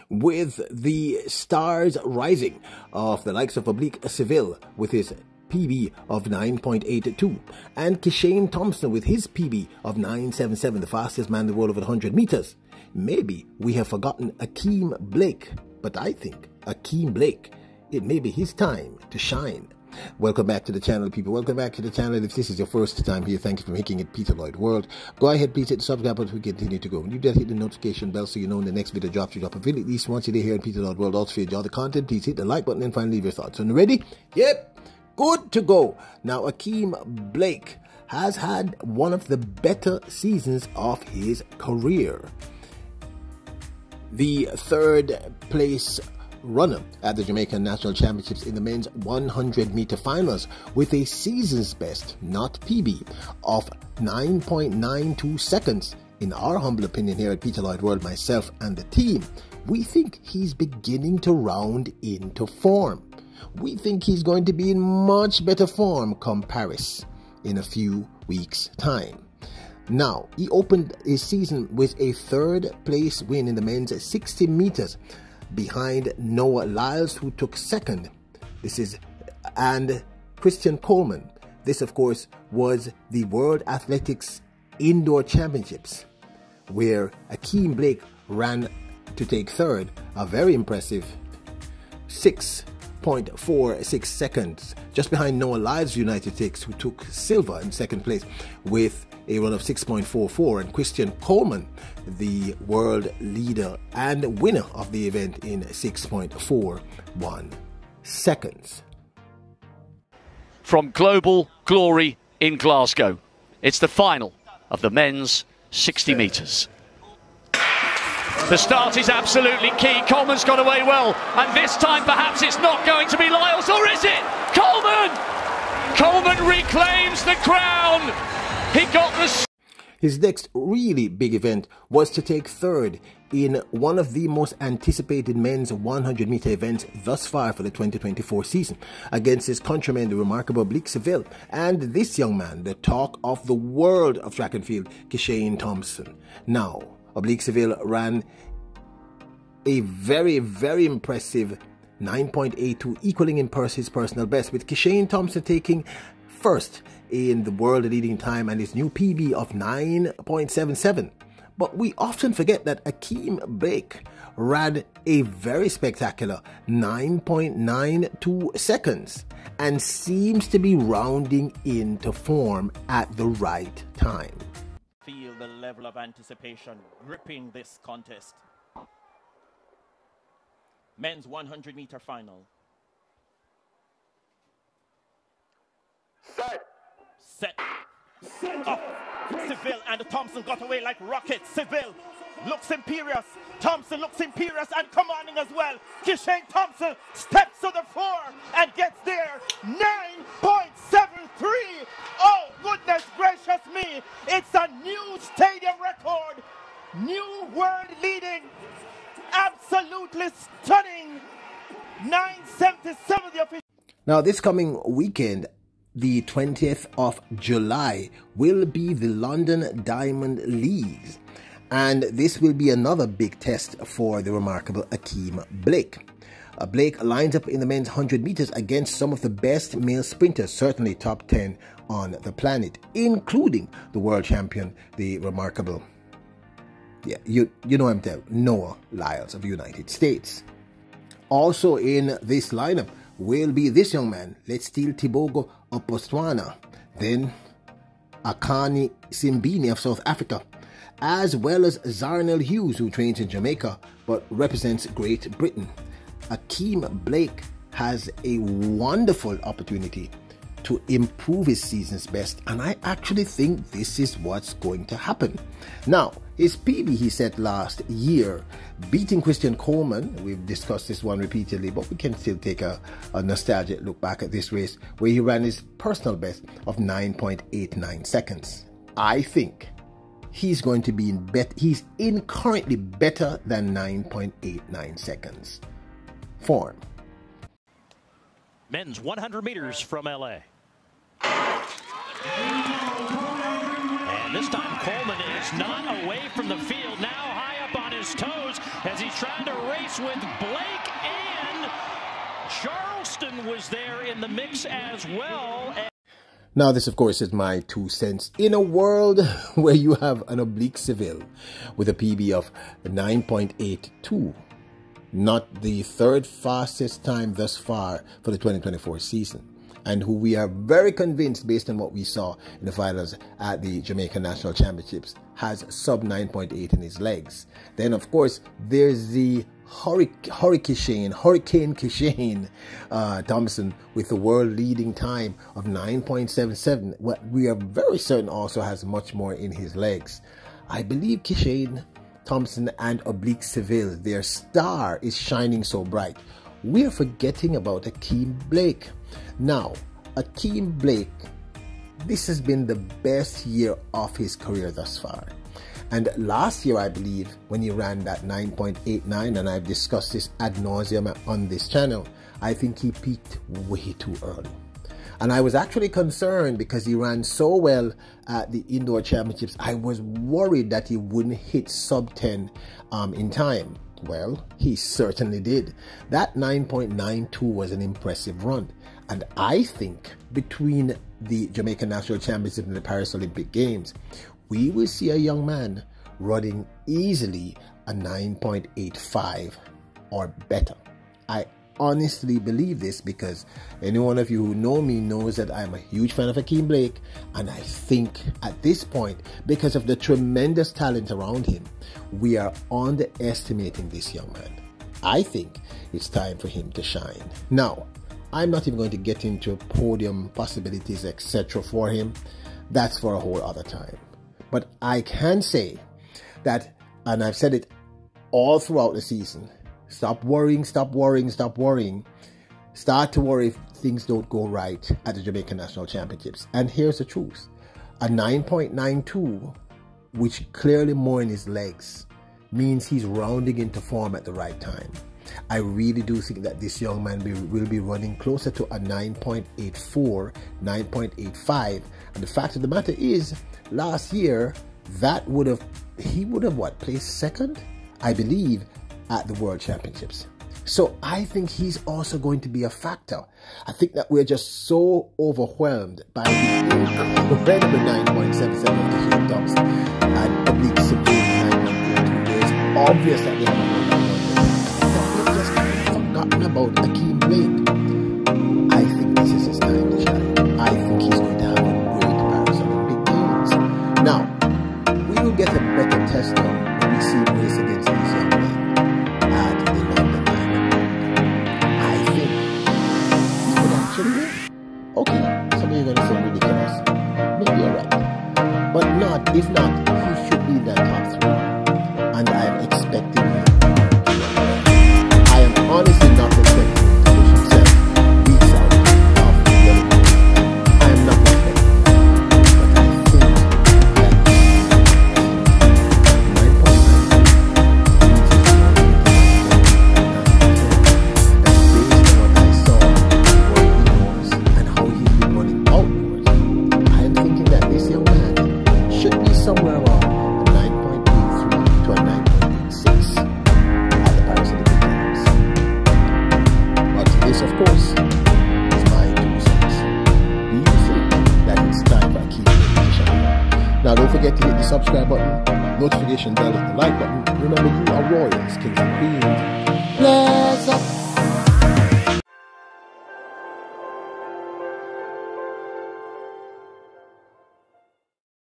with the stars rising of the likes of Oblique Seville with his PB of 9.82 and Kishane Thompson with his PB of 9.77, the fastest man in the world over 100 meters. Maybe we have forgotten Ackeem Blake, but I think Ackeem Blake, it may be his time to shine. Welcome back to the channel, people. Welcome back to the channel. If this is your first time here, thank you for making it Peter Lloyd World. Go ahead, please hit the subscribe button. We continue to go. And you just hit the notification bell so you know when the next video drops. You drop a video at least once a day here in Peter Lloyd World. Also, if you enjoy the content, please hit the like button and finally leave your thoughts. And ready? Yep. Good to go. Now, Ackeem Blake has had one of the better seasons of his career. The third place runner at the Jamaican National Championships in the men's 100-meter finals with a season's best, not PB, of 9.92 seconds. In our humble opinion here at Peter Lloyd World, myself and the team, we think he's beginning to round into form. We think he's going to be in much better form come Paris in a few weeks' time. Now, he opened his season with a third place win in the men's 60 meters behind Noah Lyles, who took second. And Christian Coleman. This, of course, was the World Athletics Indoor Championships, where Ackeem Blake ran to take third, a very impressive 6.46 seconds, just behind Noah Lyles, United States, who took silver in second place with a run of 6.44, and Christian Coleman, the world leader and winner of the event, in 6.41 seconds. From Global Glory in Glasgow, it's the final of the men's 60 metres. The start is absolutely key. Coleman's got away well, and this time perhaps it's not going to be Lyles, or is it? Coleman! Coleman reclaims the crown. He got the... His next really big event was to take third in one of the most anticipated men's 100-meter events thus far for the 2024 season against his countryman, the remarkable Oblique Seville, and this young man, the talk of the world of track and field, Kishane Thompson. Now, Oblique Seville ran a very, very impressive 9.82, equaling in his personal best, with Kishane Thompson taking first in the world leading time and his new PB of 9.77. But we often forget that Ackeem Blake ran a very spectacular 9.92 seconds and seems to be rounding into form at the right time. Feel the level of anticipation gripping this contest. Men's 100-meter final. Set. Up. Seville and Thompson got away like rockets. Seville looks imperious. Thompson looks imperious and commanding as well. Kishane Thompson steps to the fore and gets there. 9.73. Oh, goodness gracious me. It's a new stadium record. New world leading. Absolutely stunning. 9.77 the official. Now, this coming weekend, the 20th of July, will be the London Diamond Leagues, and this will be another big test for the remarkable Ackeem Blake. Blake lines up in the men's 100 meters against some of the best male sprinters, certainly top 10 on the planet, including the world champion, the remarkable, you know him, Noah Lyles of the United States. Also in this lineup will be this young man, Letstil Tibogo of Botswana, then Akani Simbini of South Africa, as well as Zarnell Hughes, who trains in Jamaica but represents Great Britain. Ackeem Blake has a wonderful opportunity to improve his season's best, and I actually think this is what's going to happen. Now, his PB he set last year, beating Christian Coleman. We've discussed this one repeatedly, but we can still take a nostalgic look back at this race where he ran his personal best of 9.89 seconds. I think he's going to be he's currently better than 9.89 seconds form. Men's 100 meters from LA. And this time Coleman is not away from the field, now high up on his toes as he's trying to race with Blake, and Charleston was there in the mix as well. Now, this, of course, is my 2 cents. In a world where you have an oblique Seville with a PB of 9.82, not the third fastest time thus far for the 2024 season, and who we are very convinced, based on what we saw in the finals at the Jamaican National Championships, has sub 9.8 in his legs. Then, of course, there's the Hurricane Kishane Thompson with the world-leading time of 9.77. What we are very certain also has much more in his legs. I believe Kishane Thompson and Oblique Seville, their star is shining so bright. We are forgetting about Ackeem Blake. Now, Ackeem Blake, this has been the best year of his career thus far. And last year, I believe, when he ran that 9.89, and I've discussed this ad nauseum on this channel, I think he peaked way too early. And I was actually concerned because he ran so well at the indoor championships. I was worried that he wouldn't hit sub 10 in time. Well, he certainly did. That 9.92 was an impressive run. And I think between the Jamaican National Championship and the Paris Olympic Games, we will see a young man running easily a 9.85 or better. I honestly believe this because any one of you who know me knows that I'm a huge fan of Ackeem Blake, and I think at this point, because of the tremendous talent around him, we are underestimating this young man. I think it's time for him to shine. Now, I'm not even going to get into podium possibilities, etc. for him. That's for a whole other time. But I can say that, and I've said it all throughout the season, stop worrying, stop worrying, stop worrying. Start to worry if things don't go right at the Jamaican National Championships. And here's the truth. A 9.92, which clearly more in his legs, means he's rounding into form at the right time. I really do think that this young man will be running closer to a 9.84, 9.85. And the fact of the matter is, last year, he would have what, placed second, I believe, at the World Championships. So I think he's also going to be a factor. I think that we're just so overwhelmed by the incredible 9.77 of Kishane Thompson and Oblique Seville 9.82. It's obvious that they have a forgotten about Ackeem Blake. I think this is his time to shine. I think he's going to have a great Paris Olympic Games. Now, we will get a better test now when we see him race against these young men at the London Diamond. I think he could actually win. Okay, some of you are going to say ridiculous. Maybe you're right. But not, if not, he should be in that top 3. And I'm expecting him. Honestly, not expecting him to push himself weeks out of the Olympics. I am not expecting that. But I think that 9.9 and based on what I saw indoors and how he's been running outdoors, I am thinking that this young man should be somewhere around a 9.83 to a 9.86 at the Paris Olympics. This, of course, is my 2 cents. Do you think that it's time for Ackeem to shine? Now, don't forget to hit the subscribe button, notification bell, and the like button. Remember, you are warriors, kings and queens.